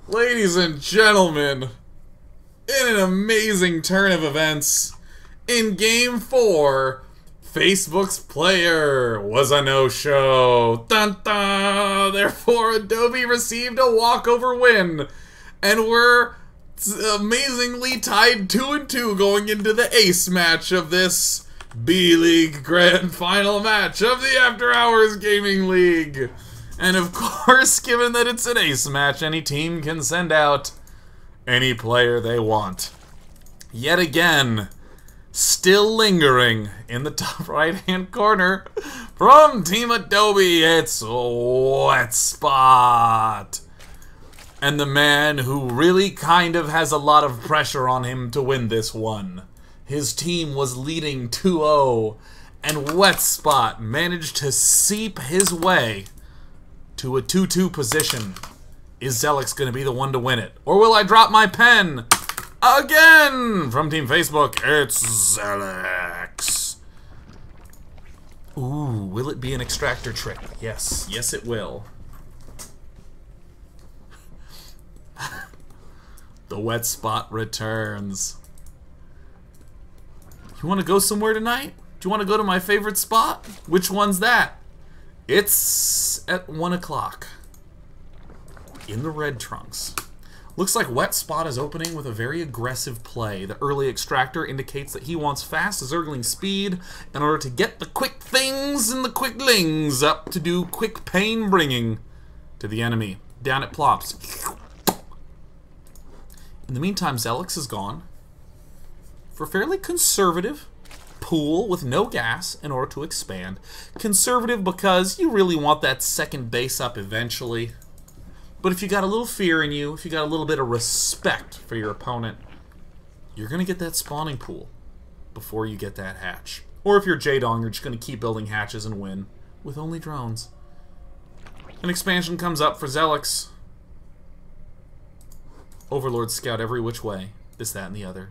Ladies and gentlemen, in an amazing turn of events, in Game 4, Facebook's player was a no-show. Dun dun! Therefore, Adobe received a walkover win, and we're amazingly tied 2-2 going into the ace match of this B-League Grand Final match of the After Hours Gaming League. And of course, given that it's an ace match, any team can send out any player they want. Yet again, still lingering in the top right-hand corner from Team Adobe, it's Wet Spot. And the man who really kind of has a lot of pressure on him to win this one. His team was leading 2-0, and Wet Spot managed to seep his way to a 2-2 position. Is Zelix going to be the one to win it? Or will I drop my pen? Again! From Team Facebook, it's Zelix. Ooh, will it be an extractor trick? Yes. Yes, it will. The Wet Spot returns. You want to go somewhere tonight? Do you want to go to my favorite spot? Which one's that? It's at 1 o'clock. In the red trunks. Looks like Wet Spot is opening with a very aggressive play. The early extractor indicates that he wants fast zergling speed in order to get the quick things and the quick lings up to do quick pain bringing to the enemy. Down it plops. In the meantime, Zelix is gone for a fairly conservative pool with no gas in order to expand. Conservative because you really want that second base up eventually. But if you got a little fear in you, if you got a little bit of respect for your opponent, you're going to get that spawning pool before you get that hatch. Or if you're J-Dong, you're just going to keep building hatches and win with only drones. An expansion comes up for Zelix. Overlord scout every which way. This, that, and the other.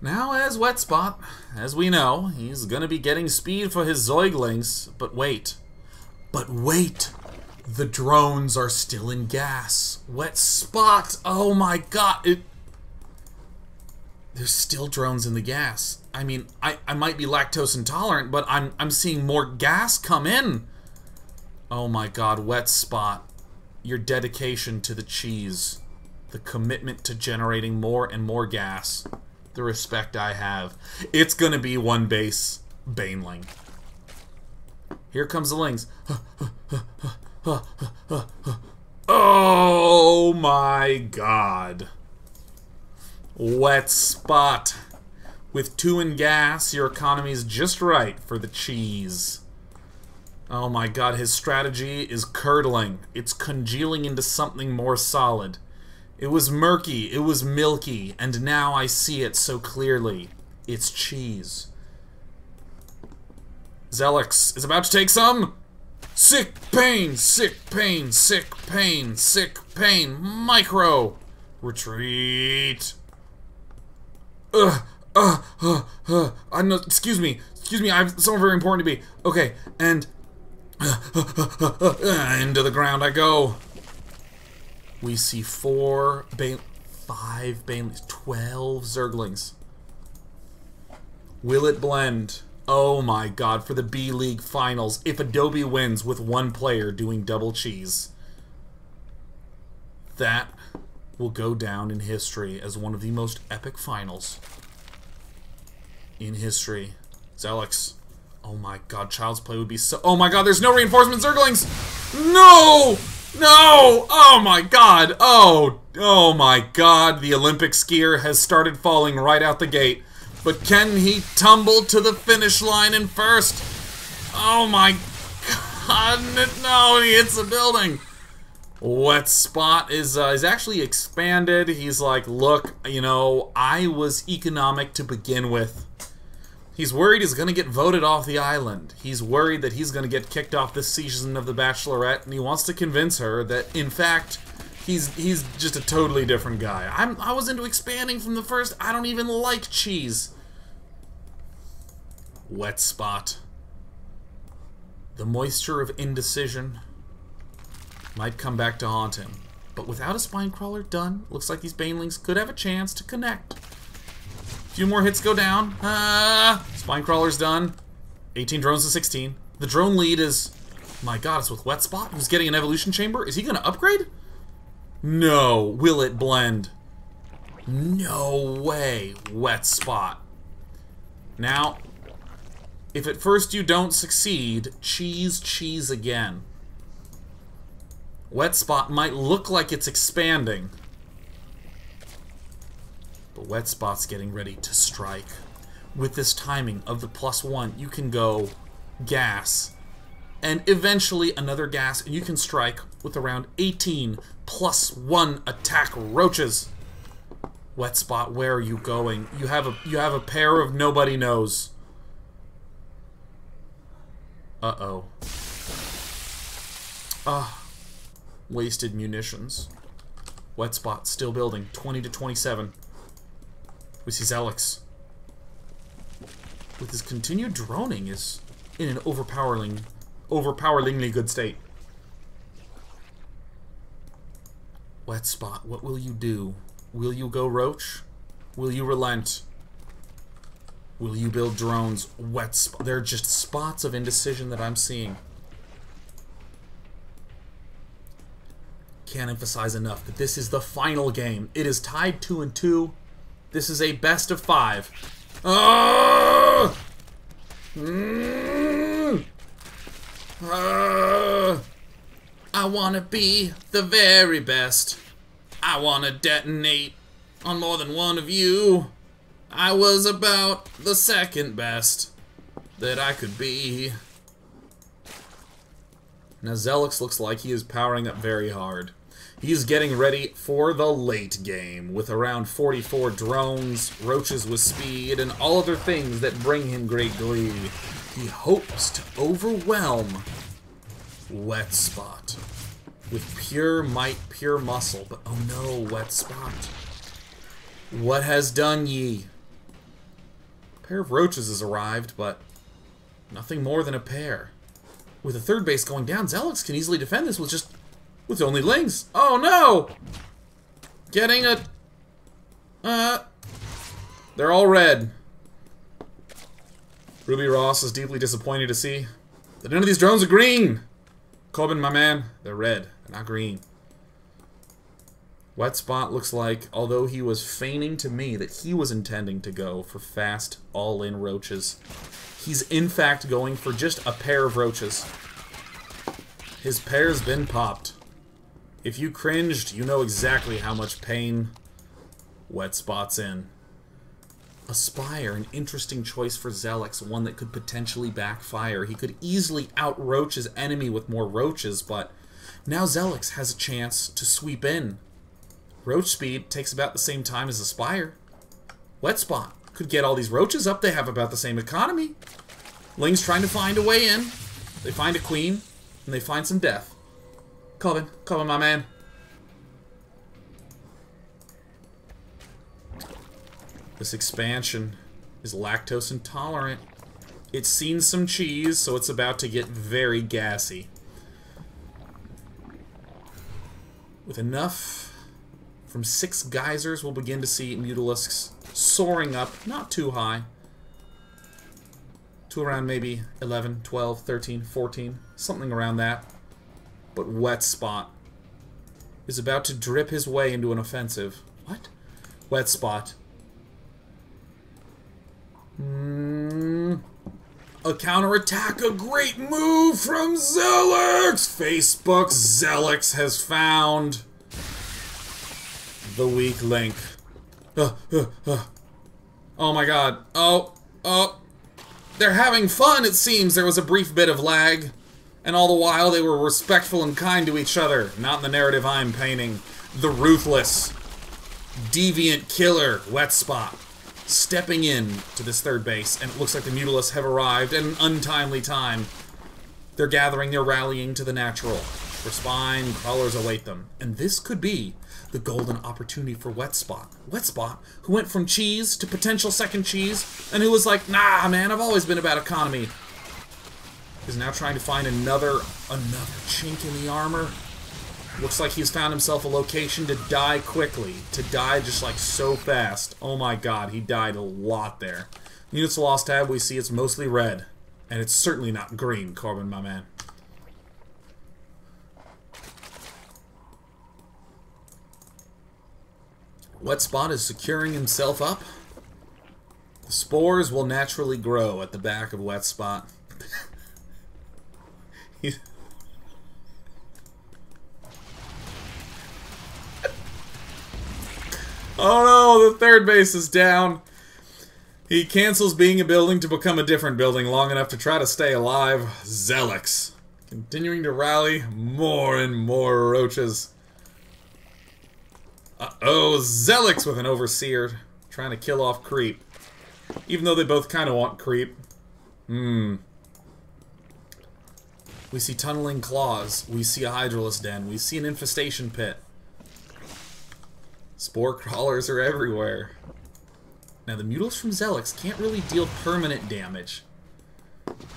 Now, as Wet Spot, as we know, he's going to be getting speed for his Zoiglings. But wait. But wait! The drones are still in gas. Wet Spot! Oh my god! There's still drones in the gas. I mean, I might be lactose intolerant, but I'm seeing more gas come in. Oh my god, Wet Spot. Your dedication to the cheese. The commitment to generating more and more gas. The respect I have. It's gonna be one base Baneling. Here comes the Lings. Oh my god. Wet Spot. With 2 in gas, your economy's just right for the cheese. Oh my god, his strategy is curdling. It's congealing into something more solid. It was murky, it was milky, and now I see it so clearly. It's cheese. Zelix is about to take some. Sick pain, sick pain, sick pain, sick pain. Micro. Retreat. I know, excuse me, I have something very important to be. Okay, and into the ground I go. We see 5 Banelings, 12 Zerglings. Will it blend? Oh my god, for the B-League Finals, if Adobe wins with 1 player doing double cheese, that will go down in history as one of the most epic finals in history. Zelix. Oh my god, Child's Play would be so... Oh my god, there's no reinforcement Zerglings! No! No! Oh my god! Oh my god, the Olympic skier has started falling right out the gate. But can he tumble to the finish line in first? Oh my god, no, he hits the building. Wet Spot is actually expanded. He's like, look, you know, I was economic to begin with. He's worried he's going to get voted off the island. He's worried that he's going to get kicked off this season of The Bachelorette, and he wants to convince her that, in fact, he's just a totally different guy. I was into expanding from the first. I don't even like cheese. Wet Spot. The moisture of indecision might come back to haunt him. But without a spine crawler done, looks like these banelings could have a chance to connect. A few more hits go down. Spine crawler's done. 18 drones to 16. The drone lead is... My god, it's with Wet Spot, who's getting an evolution chamber. Is he going to upgrade? No. Will it blend? No way, Wet Spot. Now, if at first you don't succeed, cheese again. Wet Spot might look like it's expanding, but Wet Spot's getting ready to strike. With this timing of the +1, you can go gas, and eventually another gas, and you can strike with around 18 +1 attack roaches. Wet Spot, where are you going? You have a pair of nobody knows. Uh-oh. Wasted munitions. Wet Spot still building. 20 to 27. We see Zelix. With his continued droning is in an overpoweringly good state. Wet Spot, what will you do? Will you go roach? Will you relent? Will you build drones? Wet Spot. There are just spots of indecision that I'm seeing. Can't emphasize enough that this is the final game. It is tied 2-2. This is a best of 5. I wanna be the very best. I wanna detonate on more than one of you. I was about the second best that I could be. Now Zelix looks like he is powering up very hard. He's getting ready for the late game with around 44 drones, roaches with speed, and all other things that bring him great glee. He hopes to overwhelm Wet Spot with pure might, pure muscle. But oh no, Wet Spot. What has done ye? A pair of roaches has arrived, but nothing more than a pair. With a third base going down, Zelix can easily defend this with only lings. Oh no! Getting a... they're all red. Ruby Ross is deeply disappointed to see that none of these drones are green. Corbin, my man, they're red, they're not green. Wet Spot looks like, although he was feigning to me that he was intending to go for fast, all-in roaches, he's in fact going for just a pair of roaches. His pair's been popped. If you cringed, you know exactly how much pain Wet Spot's in. Aspire, an interesting choice for Zelix, one that could potentially backfire. He could easily out-roach his enemy with more roaches, but now Zelix has a chance to sweep in. Roach speed takes about the same time as Aspire. Wet Spot could get all these roaches up. They have about the same economy. Ling's trying to find a way in. They find a queen, and they find some death. Corbin, my man. This expansion is lactose intolerant. It's seen some cheese, so it's about to get very gassy. With enough from 6 geysers, we'll begin to see Mutalisks soaring up, not too high, to around maybe 11, 12, 13, 14, something around that. But Wet Spot is about to drip his way into an offensive. What? Wet Spot. A counterattack, a great move from Zelix! Facebook Zelix has found the weak link. Oh my god. Oh. They're having fun, it seems. There was a brief bit of lag. And all the while, they were respectful and kind to each other. Not in the narrative I'm painting. The ruthless, deviant killer, Wet Spot, stepping in to this third base. And it looks like the Mutalisks have arrived at an untimely time. They're gathering, they're rallying to the natural. For spine crawlers await them. And this could be the golden opportunity for Wet Spot. Wet Spot, who went from cheese to potential second cheese, and who was like, nah, man, I've always been about economy. Is now trying to find another chink in the armor. Looks like he's found himself a location to die quickly. To die just like so fast. Oh my god, he died a lot there. Units lost tab, we see it's mostly red. And it's certainly not green, Corbin, my man. Wet Spot is securing himself up. The spores will naturally grow at the back of Wet Spot. Oh no, the third base is down. He cancels being a building to become a different building long enough to try to stay alive. Zelix. Continuing to rally more and more roaches. Uh-oh, Zelix with an Overseer. Trying to kill off Creep. Even though they both kind of want Creep. We see tunneling claws. We see a Hydralisk den. We see an infestation pit. Spore crawlers are everywhere. Now the Mutals from Zelix can't really deal permanent damage.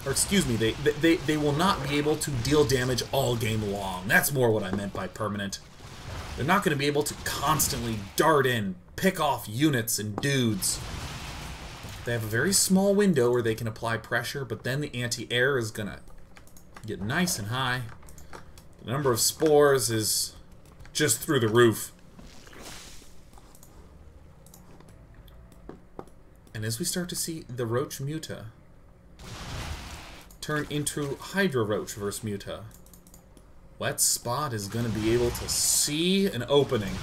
Or excuse me, they will not be able to deal damage all game long. That's more what I meant by permanent. They're not going to be able to constantly dart in, pick off units and dudes. They have a very small window where they can apply pressure, but then the anti-air is going to get nice and high. The number of spores is just through the roof. And as we start to see the Roach Muta turn into Hydra Roach versus Muta, Wet Spot is going to be able to see an opening.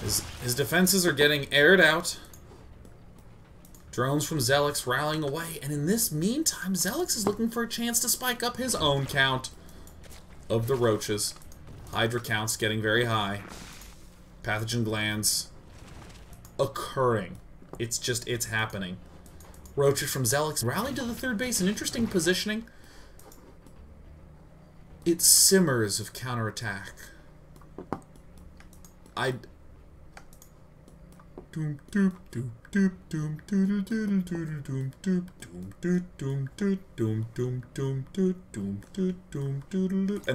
His defenses are getting aired out. Drones from Zelix rallying away. And in this meantime, Zelix is looking for a chance to spike up his own count of the roaches. Hydra counts getting very high. Pathogen glands occurring. It's happening. Roaches from Zelix rally to the third base. An interesting positioning. It simmers of counterattack. And the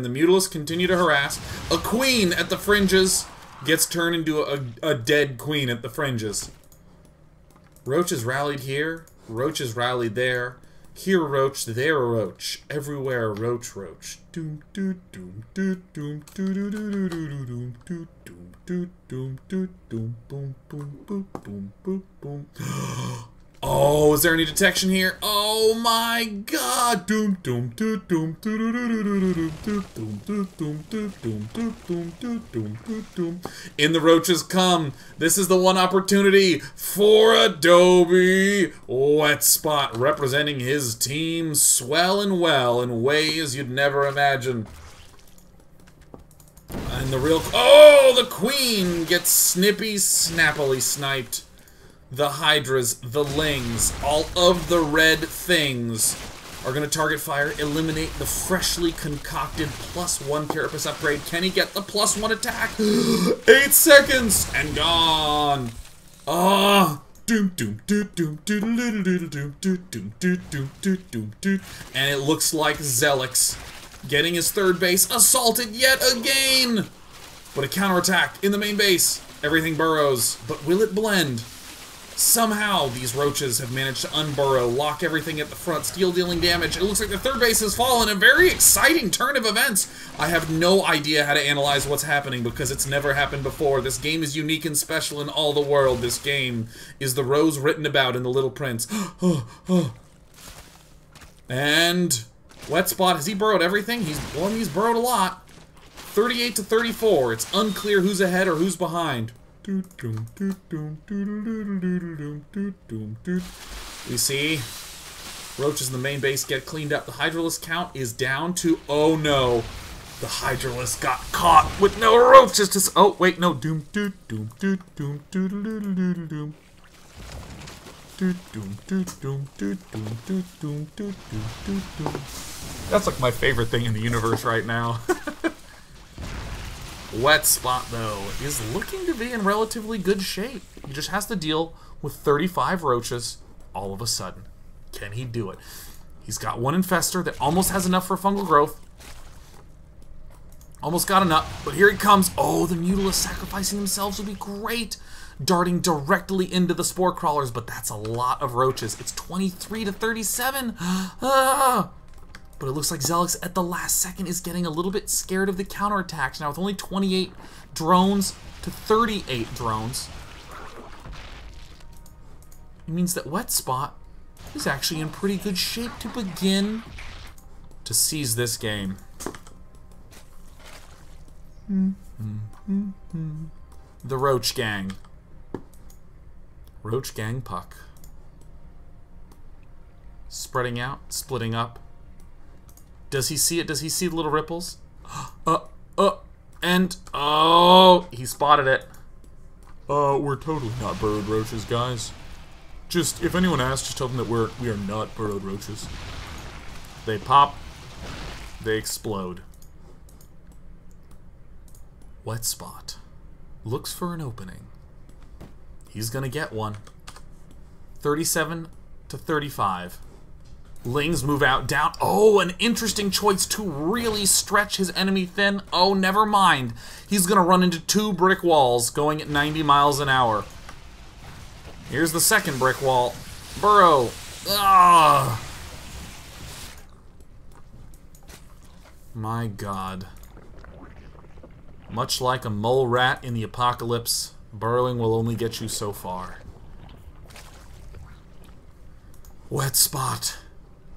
Mutalists continue to harass. A queen at the fringes gets turned into a dead queen at the fringes. Roaches rallied here. Roaches rallied there. Here a roach, there a roach. Everywhere a roach roach. Doom doom doom doom doom doom doom doom doom doom doom doom boom boom boom boom boom boom. Oh, is there any detection here? Oh my god! Doom doom doom doom doom doom doom doom doom doom doom doom. In the roaches come. This is the one opportunity for Adobe. Wet Spot representing his team swelling well in ways you'd never imagine. And the real... Oh, the queen gets snappily sniped. The Hydras, the Lings, all of the red things are going to target fire, eliminate the freshly concocted +1 Carapace upgrade. Can he get the +1 attack? 8 seconds and gone. Ah. Doom doom doom doom doom doom doom doom doom doom doom doom. And it looks like Zelix getting his third base assaulted yet again. But a counterattack in the main base. Everything burrows, but will it blend? Somehow, these roaches have managed to unburrow, lock everything at the front, steal dealing damage. It looks like the third base has fallen. A very exciting turn of events. I have no idea how to analyze what's happening because it's never happened before. This game is unique and special in all the world. This game is the rose written about in The Little Prince. And Wet Spot, has he burrowed everything? He's burrowed a lot. 38 to 34. It's unclear who's ahead or who's behind. We see roaches in the main base get cleaned up. The Hydralisk count is down to... Oh no. The Hydralisk got caught with no roaches to... Oh, wait, no. That's like my favorite thing in the universe right now. Wet Spot, though, is looking to be in relatively good shape. He just has to deal with 35 roaches all of a sudden. Can he do it? He's got one Infestor that almost has enough for fungal growth. Almost got enough, but here he comes. Oh, the Mutalists sacrificing themselves would be great. Darting directly into the spore crawlers, but that's a lot of roaches. It's 23 to 37. Ah! But it looks like Zelix at the last second is getting a little bit scared of the counterattacks. Now with only 28 drones to 38 drones, it means that Wet Spot is actually in pretty good shape to begin to seize this game. The Roach Gang. Roach Gang Puck. Spreading out, splitting up. Does he see it? Does he see the little ripples? And, oh, he spotted it. We're totally not burrowed roaches, guys. Just, if anyone asks, just tell them that we are not burrowed roaches. They pop, they explode. Wet Spot looks for an opening. He's gonna get one. 37 to 35. Lings move out, down. Oh, an interesting choice to really stretch his enemy thin. Oh, never mind. He's gonna run into 2 brick walls going at 90 miles an hour. Here's the second brick wall. Burrow. Ah. My God. Much like a mole rat in the apocalypse, burrowing will only get you so far. Wet Spot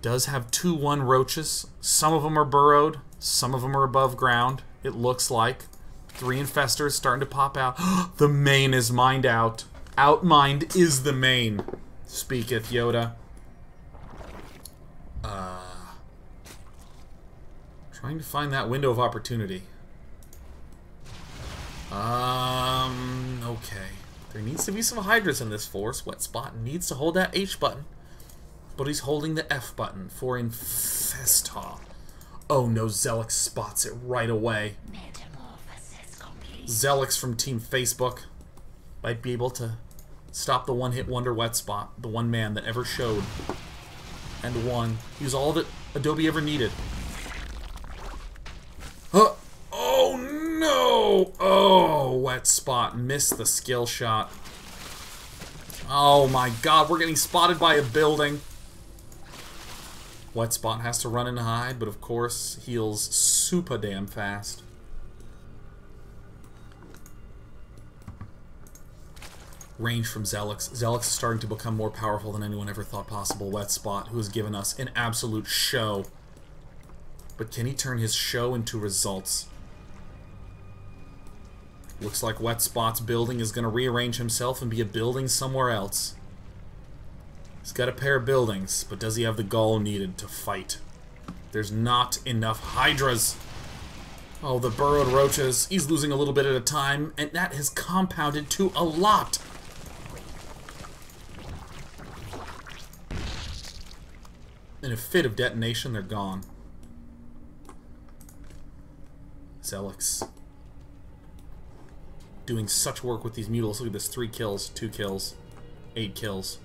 does have 2-1 roaches. Some of them are burrowed, some of them are above ground, it looks like. 3 infestors starting to pop out. The main is mined out. Outmined is the main, speaketh Yoda. Trying to find that window of opportunity. Okay. There needs to be some Hydras in this force. Wet Spot needs to hold that H button. But he's holding the F button for Infesta. Oh no, Zelix spots it right away. Zelix from Team Facebook might be able to stop the one-hit wonder Wet Spot, the one man that ever showed and won. He was all that Adobe ever needed. Oh no! Oh, Wet Spot missed the skill shot. Oh my God, we're getting spotted by a building. Wet Spot has to run and hide, but of course heals super damn fast. Range from Zelix. Zelix is starting to become more powerful than anyone ever thought possible. Wet Spot, who has given us an absolute show. But can he turn his show into results? Looks like Wet Spot's building is going to rearrange himself and be a building somewhere else. He's got a pair of buildings, but does he have the gall needed to fight? There's not enough Hydras. Oh, the burrowed roaches. He's losing a little bit at a time, and that has compounded to a lot. In a fit of detonation, they're gone. Zelix. Doing such work with these Mutals. Look at this. 3 kills, 2 kills, 8 kills,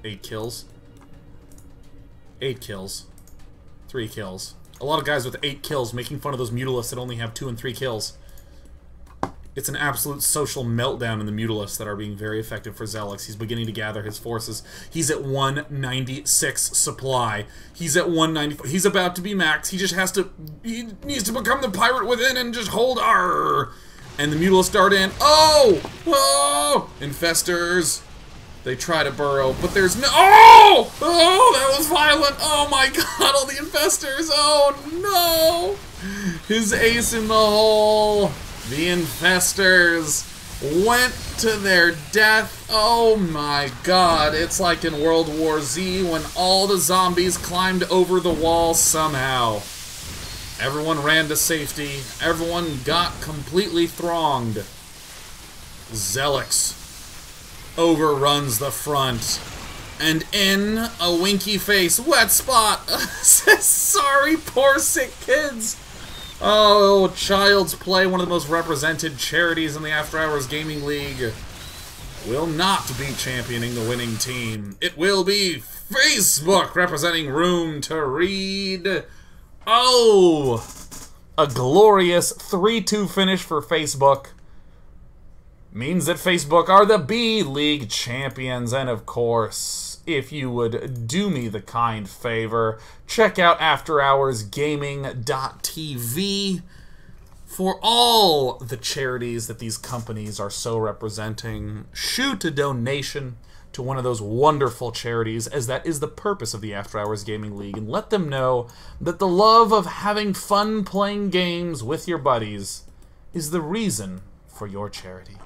8 kills, 8 kills, 3 kills. A lot of guys with 8 kills making fun of those Mutalists that only have 2 and 3 kills. It's an absolute social meltdown in the Mutalists that are being very effective for Zelix. He's beginning to gather his forces. He's at 196 supply. He's at 194. He's about to be max. He just has to... He needs to become the pirate within and just hold... Arr! And the Mutalists start in. Oh! Oh! Infestors. They try to burrow, but there's no... Oh! Oh, that was violent. Oh my God, all the Infestors. Oh no! His ace in the hole. The Infestors went to their death. Oh my God, it's like in World War Z when all the zombies climbed over the wall somehow. Everyone ran to safety. Everyone got completely thronged. Zelix overruns the front. And in a winky face, Wet Spot says, sorry, poor sick kids. Oh, Child's Play, one of the most represented charities in the After Hours Gaming League, will not be championing the winning team. It will be Facebook representing Room to Read. Oh, A glorious 3-2 finish for Facebook means that Facebook are the B-League champions. And of course, if you would do me the kind favor, check out AfterHoursGaming.tv for all the charities that these companies are so representing. Shoot a donation to one of those wonderful charities, as that is the purpose of the After Hours Gaming League, and let them know that the love of having fun playing games with your buddies is the reason for your charity.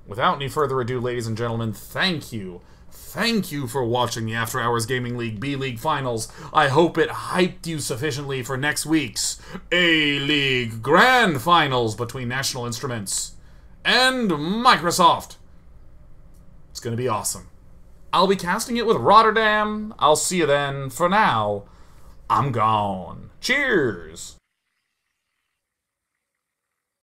Without any further ado, ladies and gentlemen, thank you. Thank you for watching the After Hours Gaming League B-League Finals. I hope it hyped you sufficiently for next week's A-League Grand Finals between National Instruments and Microsoft. It's going to be awesome. I'll be casting it with Rotterdam. I'll see you then. For now, I'm gone. Cheers!